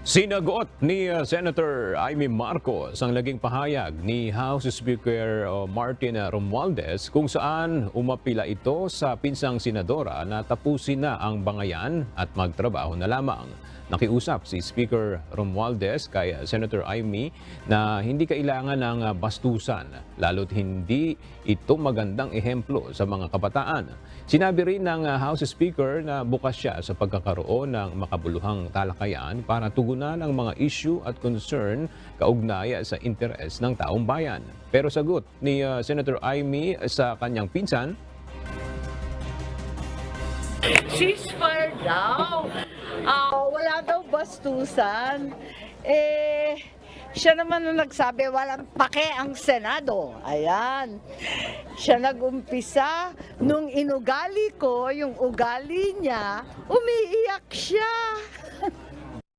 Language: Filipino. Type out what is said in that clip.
Sinagot ni Senator Amy Marcos ang naging pahayag ni House Speaker Martin Romualdez kung saan umapila ito sa pinsang senadora na tapusin na ang bangayan at magtrabaho na lamang. Nakiusap si Speaker Romualdez kay Senator Amy na hindi kailangan ng bastusan, lalo't hindi ito magandang ehemplo sa mga kabataan. Sinabi rin ng House Speaker na bukas siya sa pagkakaroon ng makabuluhang talakayan para tugunan ang mga issue at concern kaugnay sa interes ng taong bayan. Pero sagot ni Senator Amy sa kanyang pinsan, ceasefire daw. Wala daw bastusan. Siya naman ang nagsabi, walang pake ang Senado. Ayan. Siya nag-umpisa. Nung inugali ko, yung ugali niya, umiiyak siya.